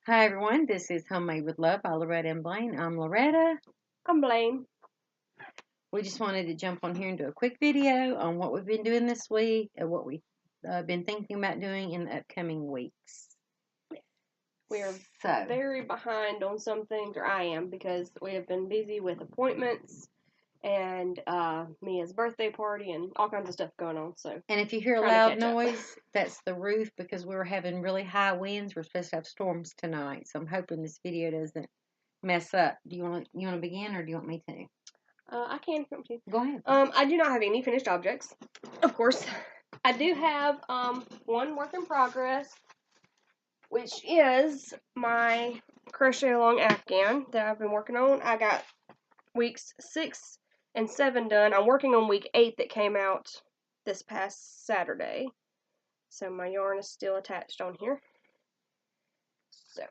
Hi everyone, this is Homemade with Love by Loretta and Blaine. I'm Loretta. I'm Blaine. We just wanted to jump on here and do a quick video on what we've been doing this week and what we've been thinking about doing in the upcoming weeks. We are very behind on some things, or I am, because we have been busy with appointments and Mia's birthday party and all kinds of stuff going on. And if you hear a loud noise, that's the roof because we're having really high winds. We're supposed to have storms tonight, so I'm hoping this video doesn't mess up. Do you want to begin, or do you want me to? I can. Go ahead. I do not have any finished objects, of course. I do have one work in progress, which is my crochet along Afghan that I've been working on. I got weeks 6 and 7 done. I'm working on week 8 that came out this past Saturday. So my yarn is still attached on here. So,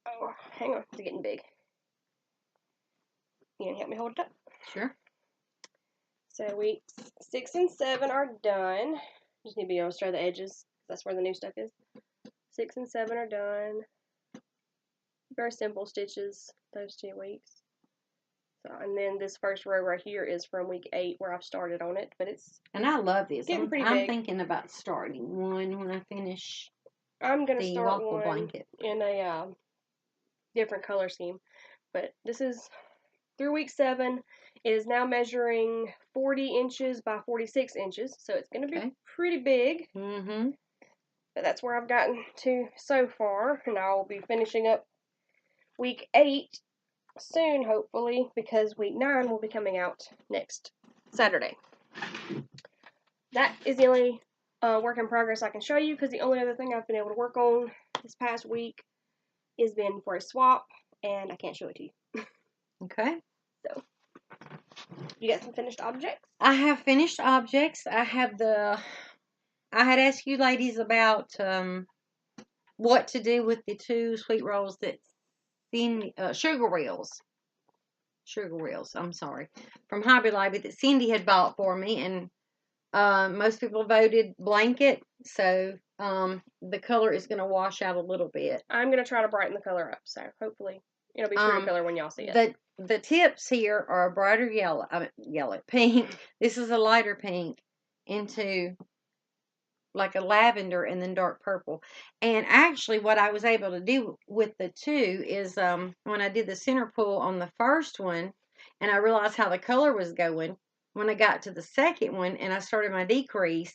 oh, hang on, it's getting big. You gonna help me hold it up? Sure. So weeks 6 and 7 are done. Just need to be able to stir the edges. That's where the new stuff is. 6 and 7 are done. Very simple stitches those 2 weeks. So, and then this first row right here is from week 8 where I've started on it, but it's I love this. I'm thinking about starting one when I finish. I'm gonna the start waffle one blanket in a different color scheme, but this is through week 7. It is now measuring 40 inches by 46 inches, so it's going to be pretty big. But that's where I've gotten to so far, and I will be finishing up week 8 soon, hopefully, because week 9 will be coming out next Saturday. That is the only work in progress I can show you, because the only other thing I've been able to work on this past week is been for a swap, and I can't show it to you. Okay. So, you got some finished objects? I have finished objects. I had asked you ladies about what to do with the 2 sweet rolls that sugar reels, I'm sorry, from Hobby Lobby that Cindy had bought for me, and most people voted blanket, so the color is going to wash out a little bit. I'm going to try to brighten the color up, so hopefully it'll be true color when y'all see it. The tips here are a brighter pink. This is a lighter pink into like a lavender and then dark purple. And actually what I was able to do with the 2 is when I did the center pull on the first one and I realized how the color was going, when I got to the second one and I started my decrease,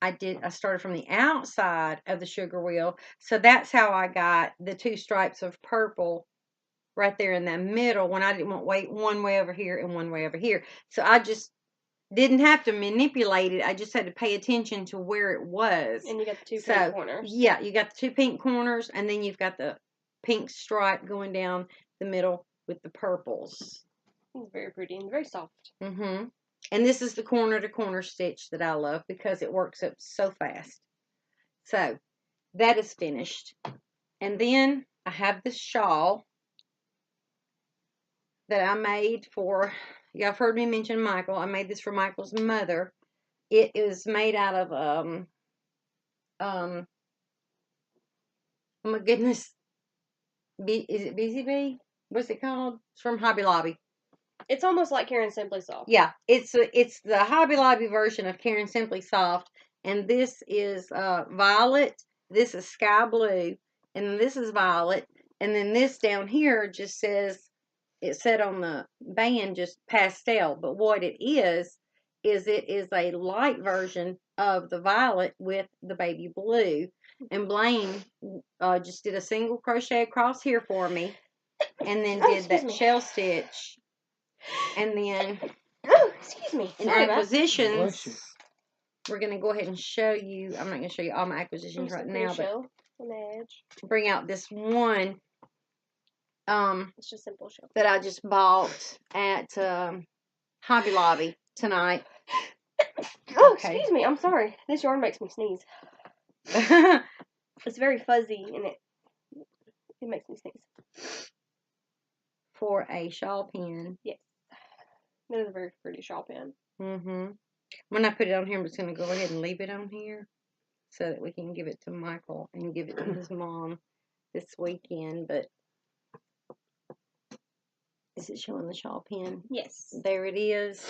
I started from the outside of the sugar wheel. So that's how I got the 2 stripes of purple right there in the middle when I didn't want one way over here and one way over here. So I just didn't have to manipulate it. I just had to pay attention to where it was. And you got the 2 pink corners. Yeah, you got the 2 pink corners, and then you've got the pink stripe going down the middle with the purples. It's very pretty and very soft. And this is the corner to corner stitch that I love because it works up so fast. So that is finished. And then I have this shawl that I made for, y'all have heard me mention Michael. I made this for Michael's mother. It is made out of, oh my goodness, is it BZB? What's it called? It's from Hobby Lobby. It's almost like Karen Simply Soft. Yeah, it's the Hobby Lobby version of Karen Simply Soft, and this is violet, this is sky blue, and then this is violet, and then this down here just says, it said on the band just pastel, but what it is it is a light version of the violet with the baby blue. And Blaine just did a single crochet across here for me, and then did that shell stitch, and then in acquisitions, we're going to go ahead and show you. I'm not going to show you all my acquisitions right now, but bring out this one. It's just simple shell that I just bought at Hobby Lobby tonight. Oh, okay. Excuse me. I'm sorry. This yarn makes me sneeze. It's very fuzzy and it makes me sneeze. For a shawl pin. Yes. That is a very pretty shawl pin. When I put it on here, I'm just going to go ahead and leave it on here so that we can give it to Michael and give it to his mom this weekend, but is it showing the shawl pin? Yes. There it is.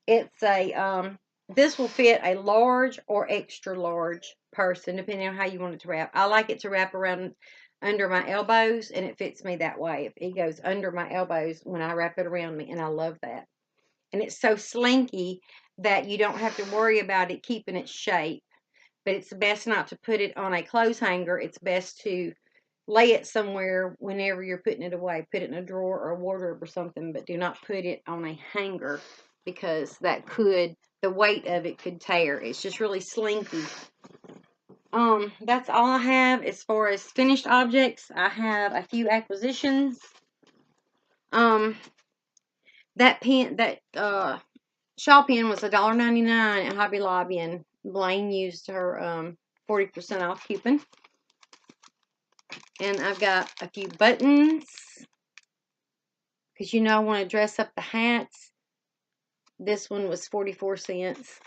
It's a, this will fit a large or extra large person, depending on how you want it to wrap. I like it to wrap around under my elbows, and it fits me that way. It goes under my elbows when I wrap it around me, and I love that. And it's so slinky that you don't have to worry about it keeping its shape. But it's best not to put it on a clothes hanger. It's best to lay it somewhere whenever you're putting it away. Put it in a drawer or a wardrobe or something, but do not put it on a hanger because that could, the weight of it could tear. It's just really slinky. That's all I have as far as finished objects. I have a few acquisitions. That shawl pen was $1.99 at Hobby Lobby, and Blaine used her 40% off coupon. And I've got a few buttons because I want to dress up the hats. This one was 44 cents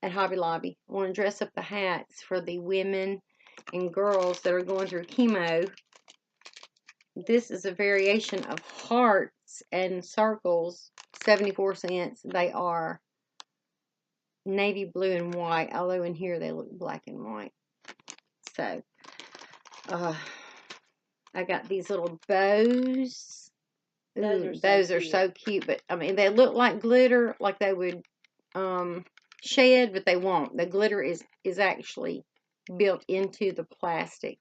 at Hobby Lobby. I want to dress up the hats for the women and girls that are going through chemo. This is a variation of hearts and circles, 74 cents. They are navy blue and white, although in here they look black and white. So, I got these little bows. Those are so cute, but I mean, they look like glitter, like they would shed, but they won't. The glitter is actually built into the plastic.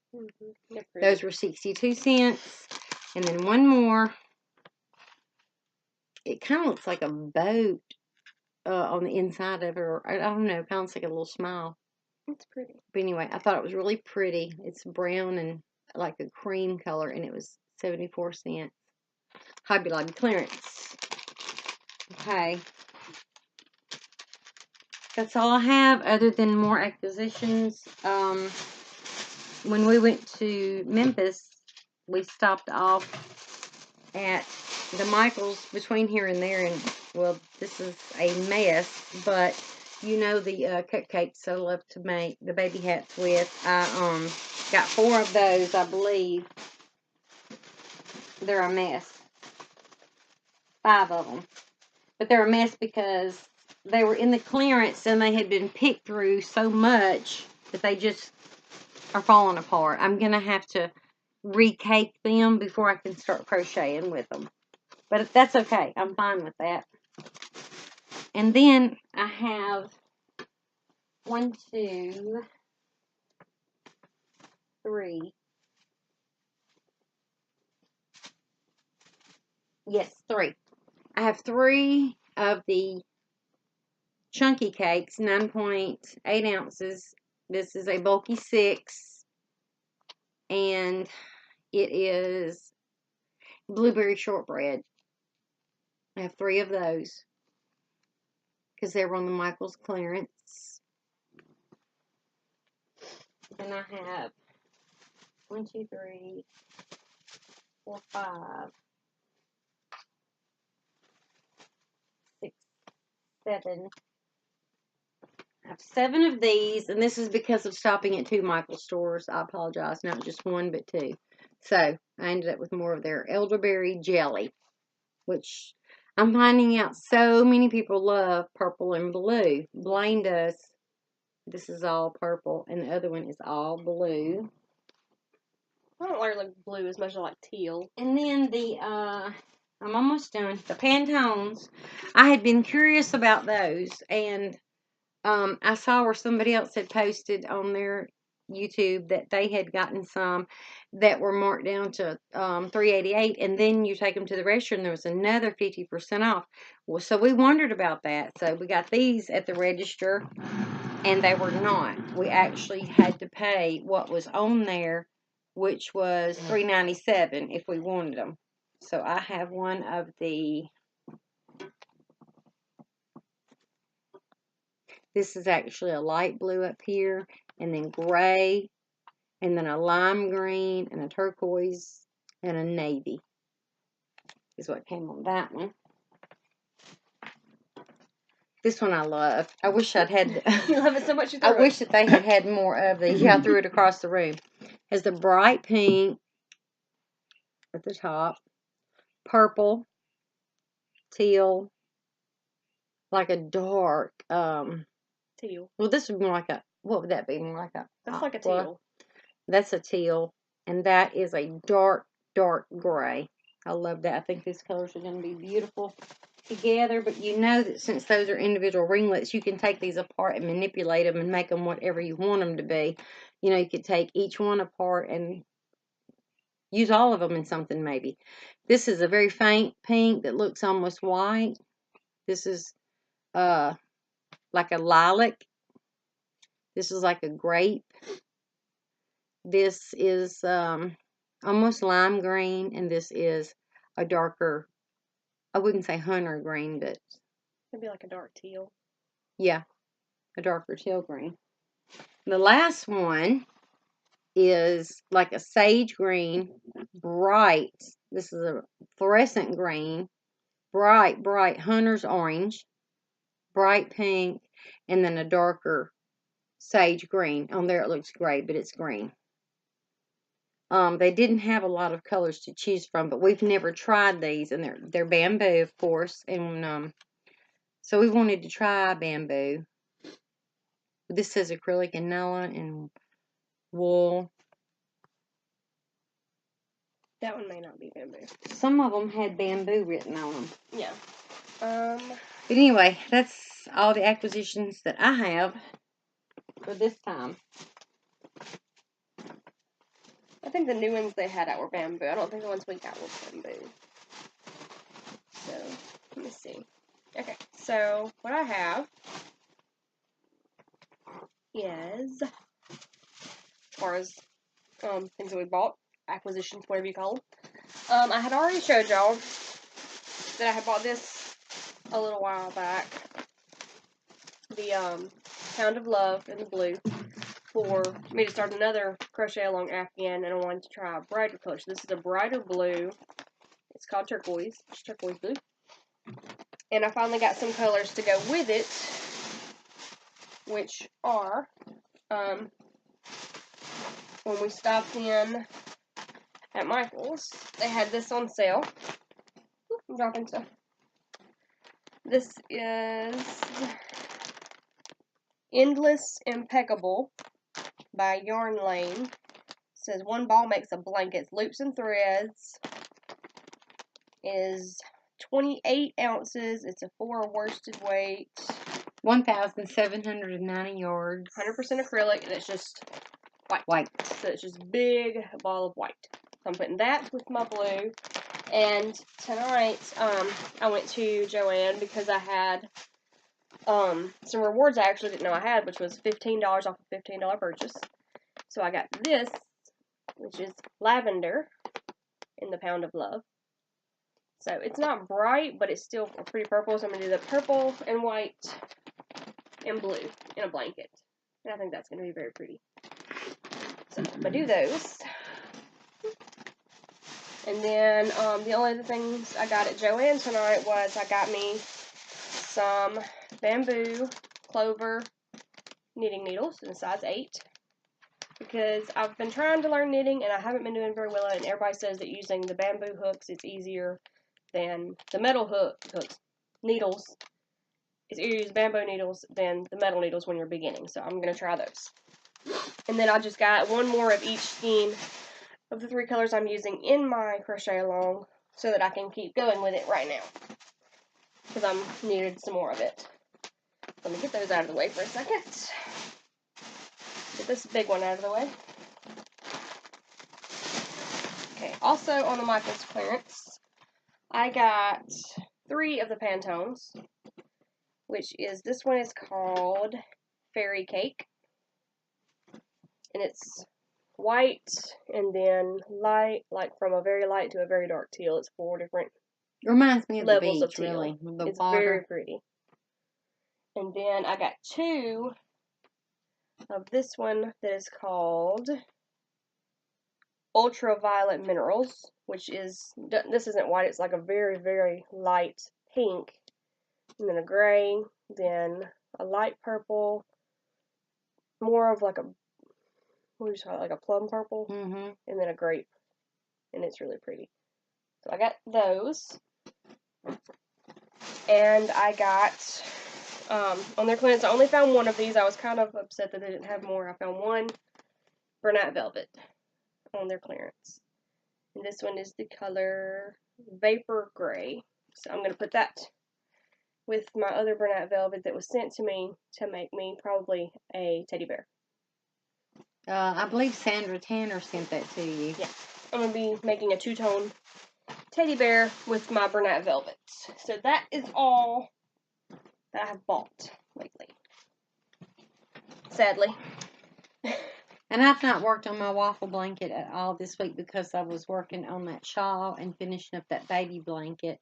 Those were 62 cents. And then one more. It kind of looks like a boat on the inside of it, or I don't know, kind of looks like a little smile. It's pretty. But anyway, I thought it was really pretty. It's brown and like a cream color, and it was 74 cents. Hobby Lobby clearance. Okay. That's all I have other than more acquisitions. When we went to Memphis, we stopped off at the Michaels between here and there, and well, this is a mess, but the cupcakes I love to make the baby hats with. I got 4 of those, I believe. They're a mess. 5 of them. But they're a mess because they were in the clearance and they had been picked through so much that they just are falling apart. I'm going to have to recake them before I can start crocheting with them. But that's okay. I'm fine with that. And then I have 1, 2, 3. Yes, 3. I have 3 of the chunky cakes, 9.8 ounces. This is a bulky 6. And it is blueberry shortbread. I have 3 of those because they were on the Michaels clearance. And I have 1, 2, 3, 4, 5, 6, 7. I have 7 of these, and this is because of stopping at 2 Michaels stores. I apologize, not just 1, but 2. So I ended up with more of their elderberry jelly, which I'm finding out so many people love purple and blue. Blaine does. This is all purple, and the other one is all blue. I don't like blue as much as I like teal. And then I'm almost done. The Pantones. I had been curious about those, and I saw where somebody else had posted on their YouTube that they had gotten some that were marked down to $3.88, and then you take them to the register and there was another 50% off. Well, so we wondered about that. So we got these at the register, and they were not. We actually had to pay what was on there, which was $3.97 if we wanted them. So I have one of the. This is actually a light blue up here, and then gray, and then a lime green, and a turquoise, and a navy is what came on that one. This one I love. I wish I'd had. You love it so much you I wish that they had more of these. Yeah, I threw it across the room. Has the bright pink at the top, purple, teal, like a dark, teal. well, this would be more like a, what would that be? More like a That's like a aqua. teal. That's a teal, and that is a dark, dark gray. I love that. I think these colors are going to be beautiful together, but you know that since those are individual ringlets, you can take these apart and manipulate them and make them whatever you want them to be. You know, you could take each one apart and use all of them in something maybe. This is a very faint pink that looks almost white. This is like a lilac. This is like a grape. This is almost lime green, and this is a darker, I wouldn't say hunter green, but Maybe like a dark teal. yeah, a darker teal green. The last one is like a sage green, bright. This is a fluorescent green, bright, bright hunter's orange, bright pink, and then a darker sage green. On there it looks gray, but it's green. They didn't have a lot of colors to choose from, but we've never tried these, and they're bamboo, of course, and so we wanted to try bamboo. This says acrylic and nylon and wool. That one may not be bamboo. Some of them had bamboo written on them. Yeah. But anyway, that's all the acquisitions that I have for this time. I think the new ones they had out were bamboo. I don't think the ones we got were bamboo. So, let me see. Okay, so what I have is, as far as things that we bought, acquisitions, whatever you call them. I had already showed y'all that I had bought this a little while back. The Pound of Love in the blue for me to start another crochet along Afghan, and I wanted to try a brighter color. So this is a brighter blue. It's called turquoise. It's turquoise blue. And I finally got some colors to go with it, which are, when we stopped in at Michael's, they had this on sale. Oop, I'm dropping stuff. This is Endless Impeccable by Yarn Lane. It says one ball makes a blanket. Loops and threads. Is 28 ounces. It's a 4 worsted weight. 1,790 yards. 100% acrylic, and it's just white. White. So it's just a big ball of white. So I'm putting that with my blue. And tonight, I went to Joann because I had some rewards I actually didn't know I had, which was $15 off a $15 purchase. So I got this, which is lavender in the Pound of Love. So it's not bright, but it's still a pretty purple. So I'm going to do the purple and white and blue in a blanket. And I think that's going to be very pretty. So I'm going to do those. And then the only other things I got at Joann tonight was I got me some bamboo clover knitting needles in size 8. Because I've been trying to learn knitting and I haven't been doing very well at it. And everybody says that using the bamboo hooks it's easier than the metal hooks, needles. It's easier to use bamboo needles than the metal needles when you're beginning. So I'm going to try those. And then I just got one more of each skein of the 3 colors I'm using in my crochet along so that I can keep going with it right now. Because I'm needed some more of it. Let me get those out of the way for a second. Get this big one out of the way. Okay, also on the Michael's clearance, I got 3 of the Pantones, which is, this one is called Fairy Cake. And it's white and then light, like from a very light to a very dark teal. It's 4 different Reminds me of levels the of beach, teal. really. The it's water. very pretty. And then I got 2 of this one that is called Ultraviolet Minerals, which is, this isn't white, it's like a very, very light pink, and then a gray, then a light purple, more of like a, what do you call it, like a plum purple, and then a grape, and it's really pretty. So I got those. And I got, on their clearance, I only found one of these. I was kind of upset that they didn't have more. I found one Bernat Velvet on their clearance. And this one is the color Vapor Gray. So I'm going to put that with my other Bernat Velvet that was sent to me to make me probably a teddy bear. I believe Sandra Tanner sent that to you. Yeah. I'm going to be making a two-tone teddy bear with my Bernat Velvet. So that is all that I have bought lately. Sadly. And I've not worked on my waffle blanket at all this week because I was working on that shawl and finishing up that baby blanket.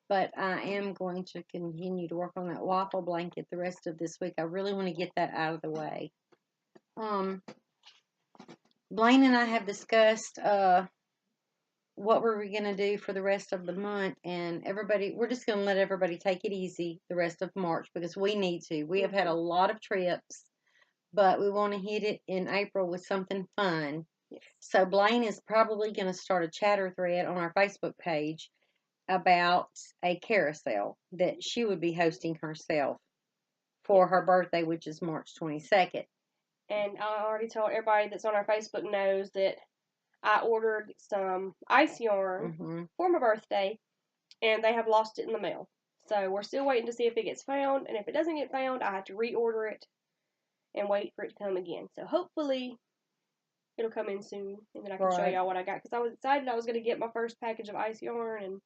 But I am going to continue to work on that waffle blanket the rest of this week. I really want to get that out of the way. Blaine and I have discussed what were we going to do for the rest of the month, and we're just going to let everybody take it easy the rest of March because we need to. We have had a lot of trips, but we want to hit it in April with something fun. Yes. So Blaine is probably going to start a chatter thread on our Facebook page about a carousel that she would be hosting herself for her birthday, which is March 22nd. And I already told everybody that's on our Facebook knows that I ordered some ice yarn for my birthday, and they have lost it in the mail. So we're still waiting to see if it gets found, and if it doesn't get found, I have to reorder it and wait for it to come again. So hopefully it'll come in soon, and then I can show y'all what I got, because I was excited I was going to get my first package of ice yarn, and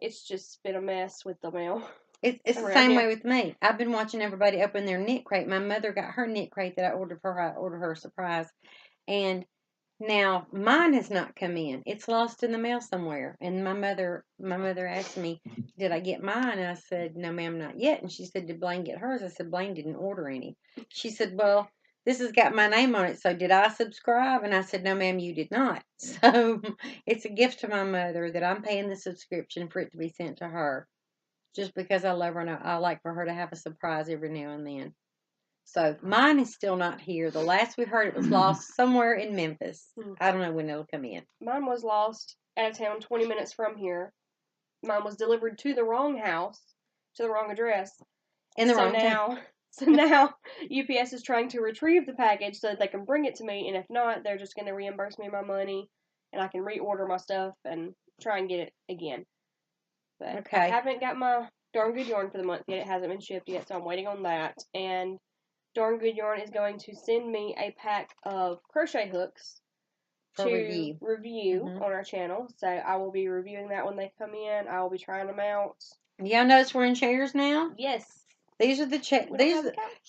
it's just been a mess with the mail. It's the same way with me. I've been watching everybody open their knit crate. My mother got her knit crate that I ordered for her. I ordered her a surprise. And now mine has not come in. It's lost in the mail somewhere. And my mother asked me, did I get mine? And I said, no, ma'am, not yet. And she said, did Blaine get hers? I said, Blaine didn't order any. She said, well, this has got my name on it, so did I subscribe? And I said, no, ma'am, you did not. So it's a gift to my mother that I'm paying the subscription for it to be sent to her. Just because I love her and I like for her to have a surprise every now and then. So mine is still not here. The last we heard, it was lost somewhere in Memphis. I don't know when it'll come in. Mine was lost out of town 20 minutes from here. Mine was delivered to the wrong house, to the wrong address. In the wrong town. So now UPS is trying to retrieve the package so that they can bring it to me, and if not, they're just going to reimburse me my money, and I can reorder my stuff and try and get it again. But okay. I haven't got my Darn Good yarn for the month yet. It hasn't been shipped yet, so I'm waiting on that. And Darn Good Yarn is going to send me a pack of crochet hooks to review on our channel. So I will be reviewing that when they come in. I will be trying them out. Y'all notice we're in chairs now? Yes. These are the chairs.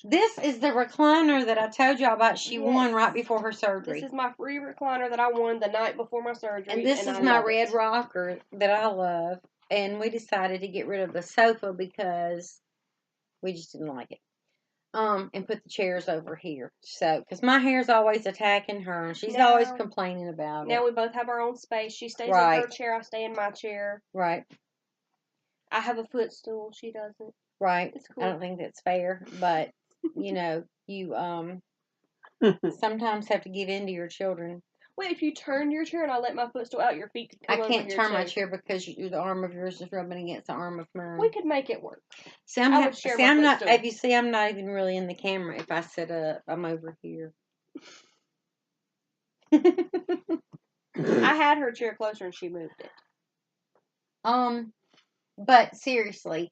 This is the recliner that I told y'all about. She won right before her surgery. This is my free recliner that I won the night before my surgery. And this is my red rocker that I love. And we decided to get rid of the sofa because we just didn't like it. And put the chairs over here. So, because my hair's always attacking her, and she's always complaining about it. Now we both have our own space. She stays in her chair, I stay in my chair. Right. I have a footstool, she doesn't. Right. It's cool. I don't think that's fair, but, you know, you sometimes have to give in to your children. Wait, if you turn your chair and I let my footstool out, your feet could come over. I can't turn my chair because the arm of yours is rubbing against the arm of mine. We could make it work. I'm not. If you see, I'm not even really in the camera. If I sit up, I'm over here. I had her chair closer and she moved it. But seriously,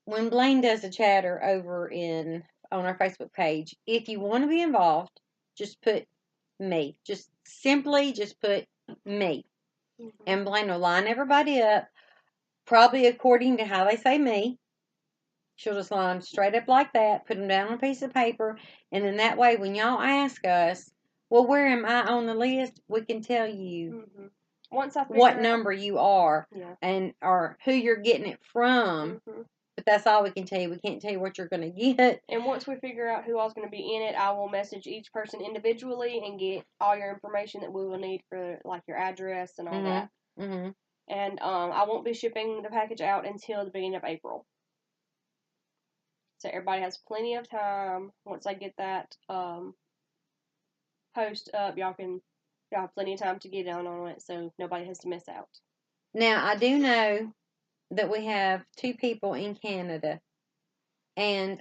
when Blaine does a chatter over on our Facebook page, if you want to be involved, just put me. Just put me. And Blaine will line everybody up, probably according to how they say me. She'll just line them straight up like that, put them down on a piece of paper, and then that way when y'all ask us, well, where am I on the list, we can tell you once I what number you are or who you're getting it from. But that's all we can tell you. We can't tell you what you're going to get. And once we figure out who all's going to be in it, I will message each person individually and get all your information that we will need for, like, your address and all that. And I won't be shipping the package out until the beginning of April. So everybody has plenty of time. Once I get that post up, y'all have plenty of time to get on it, so nobody has to miss out. Now, I do know that we have 2 people in Canada, and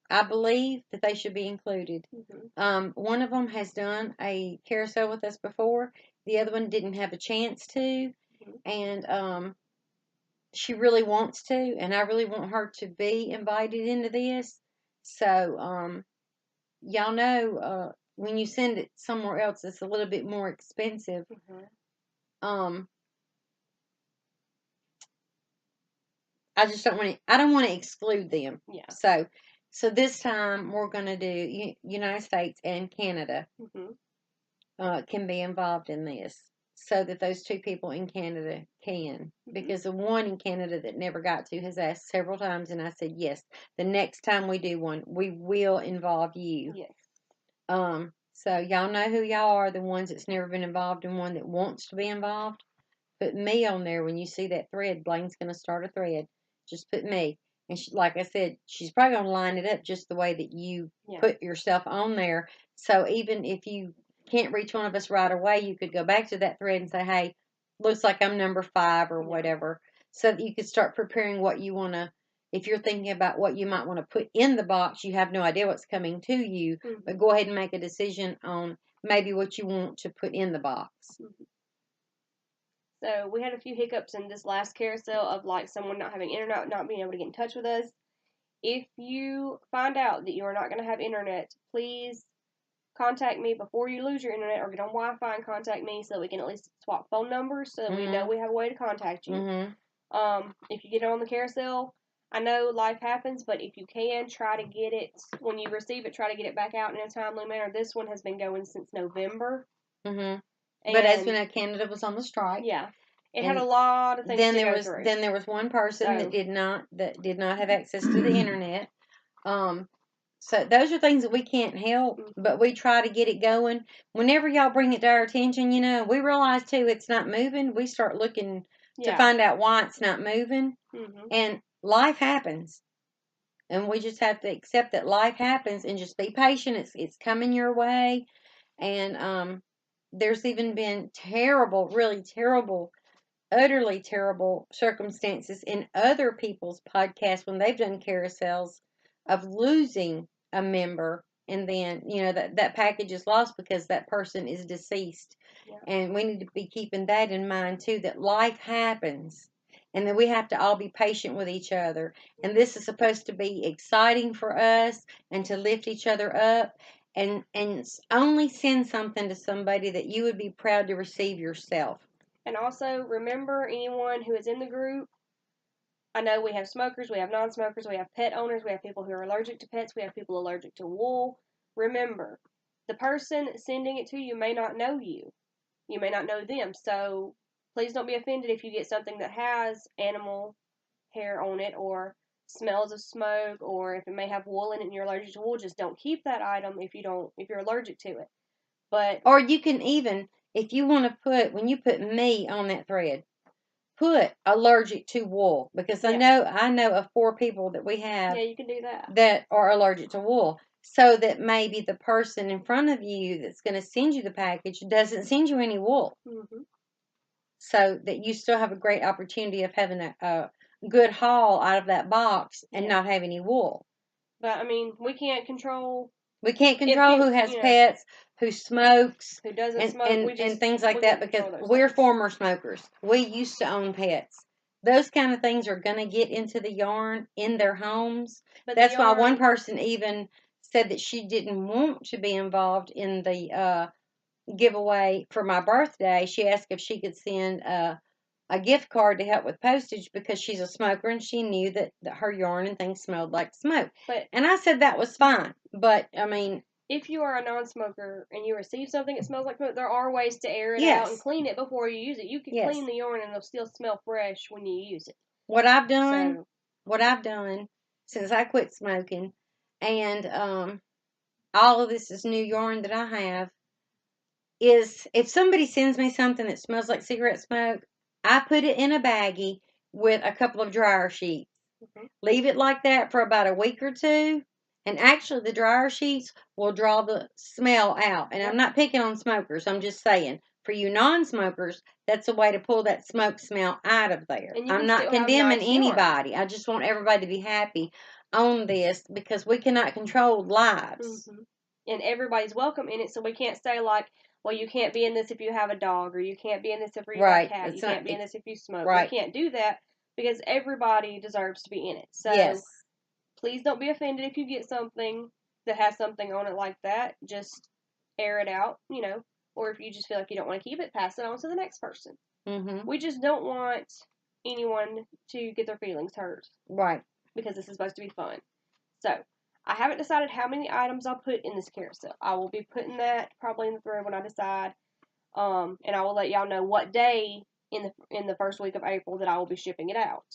I believe that they should be included. One of them has done a carousel with us before. The other one didn't have a chance to, and she really wants to, and I really want her to be invited into this. So, y'all know, when you send it somewhere else, it's a little bit more expensive. I just don't want to. I don't want to exclude them. Yeah. So this time we're going to do United States and Canada can be involved in this, so that those 2 people in Canada can. Because the one in Canada that never got to has asked several times, and I said yes. The next time we do one, we will involve you. Yes. So y'all know who y'all are. The ones that's never been involved and one that wants to be involved. Put me on there when you see that thread. Blaine's going to start a thread. Just put me. And like I said, she's probably going to line it up just the way that you put yourself on there. So even if you can't reach one of us right away, you could go back to that thread and say, hey, looks like I'm number 5 or whatever. So that you could start preparing what you want to, if you're thinking about what you might want to put in the box, you have no idea what's coming to you, but go ahead and make a decision on maybe what you want to put in the box. So we had a few hiccups in this last carousel of like someone not having internet, not being able to get in touch with us. If you find out that you are not going to have internet, please contact me before you lose your internet, or get on Wi-Fi and contact me so that we can at least swap phone numbers so that we know we have a way to contact you. If you get on the carousel, I know life happens, but if you can, try to get it, when you receive it, try to get it back out in a timely manner. This one has been going since November. But as we know, Canada was on the strike. Yeah. It had a lot of things to go through. Then there was one person that did not have access to the internet. So those are things that we can't help, but we try to get it going. Whenever y'all bring it to our attention, we realize too it's not moving. We start looking to find out why it's not moving. And life happens. And we just have to accept that life happens and just be patient. It's coming your way. And there's even been terrible, really terrible, utterly terrible circumstances in other people's podcasts when they've done carousels of losing a member, and then that package is lost because that person is deceased. And we need to be keeping that in mind too, that life happens and that we have to all be patient with each other. And this is supposed to be exciting for us and to lift each other up, and only send something to somebody that you would be proud to receive yourself. And also, remember, anyone who is in the group, I know we have smokers, we have non-smokers, we have pet owners, we have people who are allergic to pets, we have people allergic to wool. Remember, the person sending it to you may not know you. You may not know them. So please don't be offended if you get something that has animal hair on it or smells of smoke, or if it may have wool in it and you're allergic to wool. Just don't keep that item if you're allergic to it. Or you can even, if you want to put, when you put me on that thread, put allergic to wool, because I know of 4 people that we have. Yeah, you can do that are allergic to wool, so that maybe the person in front of you that's going to send you the package doesn't send you any wool. So that you still have a great opportunity of having a good haul out of that box and not have any wool. But I mean, we can't control. We can't control who has pets, who smokes, who doesn't smoke, and things like that, because we're former smokers. We used to own pets. Those kind of things are going to get into the yarn in their homes. But that's why one person even said that she didn't want to be involved in the giveaway for my birthday. She asked if she could send a gift card to help with postage because she's a smoker and she knew that her yarn and things smelled like smoke. And I said that was fine. But, I mean, if you are a non-smoker and you receive something that smells like smoke, there are ways to air it out and clean it before you use it. You can clean the yarn and it'll still smell fresh when you use it. What I've done since I quit smoking, and all of this is new yarn that I have, is if somebody sends me something that smells like cigarette smoke, I put it in a baggie with a couple of dryer sheets. Leave it like that for about a week or 2. And actually, the dryer sheets will draw the smell out. And I'm not picking on smokers. I'm just saying, for you non-smokers, that's a way to pull that smoke smell out of there. And you I'm can not still have condemning nice yarn. anybody. I just want everybody to be happy on this because we cannot control lives. And everybody's welcome in it, so we can't say like, well, you can't be in this if you have a dog, or you can't be in this if you got a cat, you can't be in this if you smoke. Right. We can't do that because everybody deserves to be in it. So Yes. please don't be offended if you get something that has something on it like that. Just air it out, you know. Or if you just feel like you don't want to keep it, pass it on to the next person. We just don't want anyone to get their feelings hurt. Right. Because this is supposed to be fun. So, I haven't decided how many items I'll put in this carousel. I will be putting that probably in the thread when I decide. And I will let y'all know what day in the first week of April that I will be shipping it out.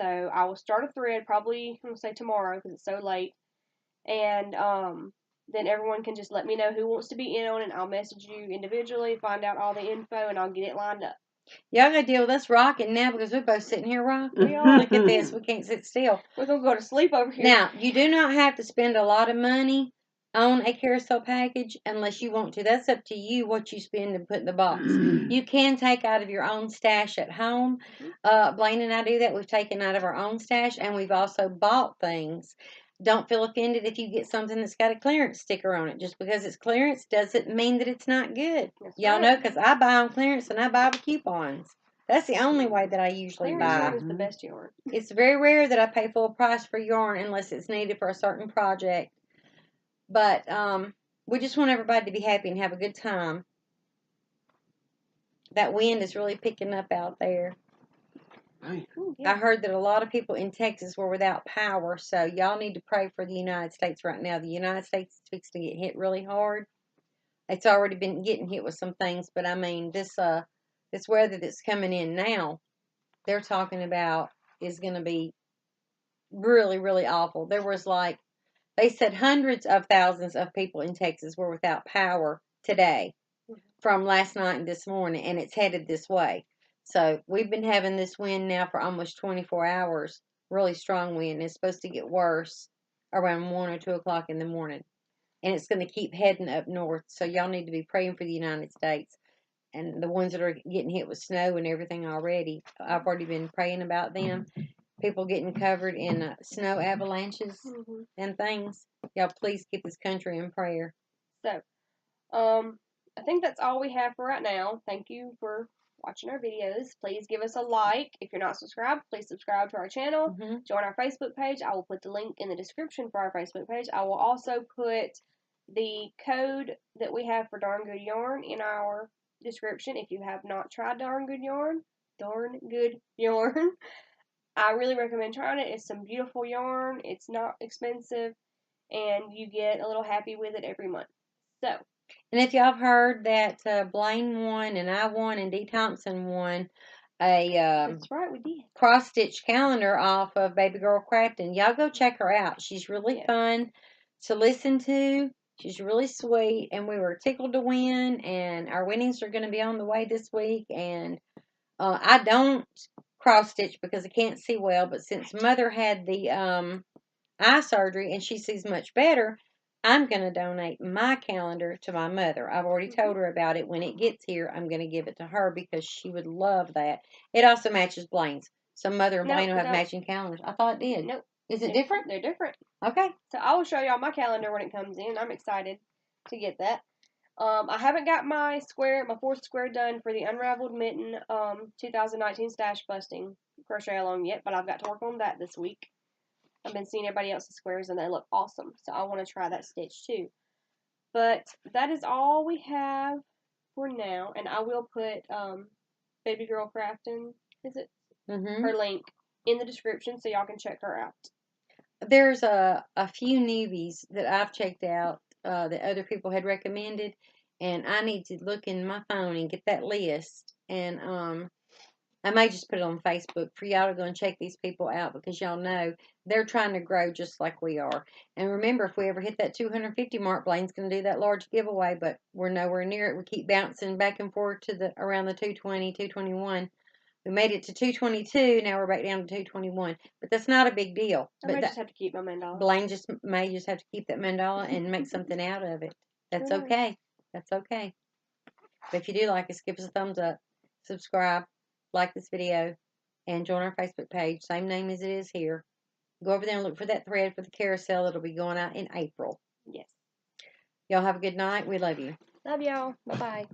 So, I will start a thread probably, I'm going to say tomorrow because it's so late. And then everyone can just let me know who wants to be in on it. I'll message you individually, find out all the info, and I'll get it lined up. Y'all gotta deal with us rocking now because we're both sitting here rocking. We are. Look at this. We can't sit still. We're going to go to sleep over here. Now, you do not have to spend a lot of money on a carousel package unless you want to. That's up to you what you spend and put in the box. You can take out of your own stash at home. Blaine and I do that. We've taken out of our own stash, and we've also bought things. Don't feel offended if you get something that's got a clearance sticker on it. Just because it's clearance doesn't mean that it's not good. Y'all know because I buy on clearance and I buy with coupons. That's the only way that I usually clearance buy. yarn is the best yarn. It's very rare that I pay full price for yarn unless it's needed for a certain project. But we just want everybody to be happy and have a good time. That wind is really picking up out there. Ooh, yeah. I heard that a lot of people in Texas were without power, so y'all need to pray for the United States right now. The United States is fixing to get hit really hard. It's already been getting hit with some things, but I mean, this weather that's coming in now, they're talking about is going to be really, really awful. There was they said hundreds of thousands of people in Texas were without power today from last night and this morning, and it's headed this way. So we've been having this wind now for almost 24 hours, really strong wind. It's supposed to get worse around 1 or 2 o'clock in the morning, and it's going to keep heading up north. So y'all need to be praying for the United States and the ones that are getting hit with snow and everything already. I've already been praying about them. People getting covered in snow avalanches and things. Y'all please keep this country in prayer. So, I think that's all we have for right now. Thank you for watching our videos. Please give us a like. If you're not subscribed, please subscribe to our channel. Join our Facebook page. I will put the link in the description for our Facebook page. I will also put the code that we have for Darn Good Yarn in our description. If you have not tried Darn Good Yarn, I really recommend trying it. It's some beautiful yarn. It's not expensive, and you get a little happy with it every month. So, and if y'all have heard that Blaine won and I won and Dee Thompson won a that's right, we did. cross stitch calendar off of Baby Girl Craftin, y'all go check her out. She's really fun to listen to. She's really sweet, and we were tickled to win. And our winnings are going to be on the way this week. And I don't cross stitch because I can't see well, but since Mother had the eye surgery and she sees much better, I'm going to donate my calendar to my mother. I've already told her about it. When it gets here, I'm going to give it to her because she would love that. It also matches Blaine's. So Mother and Blaine will have matching calendars. I thought it did. Nope. Is it different? They're different. Okay. So I will show y'all my calendar when it comes in. I'm excited to get that. I haven't got my fourth square done for the Unraveled Mitten 2019 Stash Busting crochet along yet, but I've got to work on that this week. I've been seeing everybody else's squares and they look awesome, so I want to try that stitch too. But that is all we have for now, and I will put Baby Girl Craftin, is it? Her link in the description so y'all can check her out. There's a few newbies that I've checked out that other people had recommended, and I need to look in my phone and get that list, and I may just put it on Facebook for y'all to go and check these people out because y'all know they're trying to grow just like we are. And remember, if we ever hit that 250 mark, Blaine's going to do that large giveaway, but we're nowhere near it. We keep bouncing back and forth to around the 220, 221. We made it to 222. Now we're back down to 221. But that's not a big deal. I may just have to keep my mandala. Blaine may just have to keep that mandala and make something out of it. That's okay. That's okay. But if you do like us, give us a thumbs up, subscribe, like this video, and join our Facebook page. Same name as it is here. Go over there and look for that thread for the carousel that'll be going out in April. Yes. Y'all have a good night. We love you. Love y'all. Bye-bye.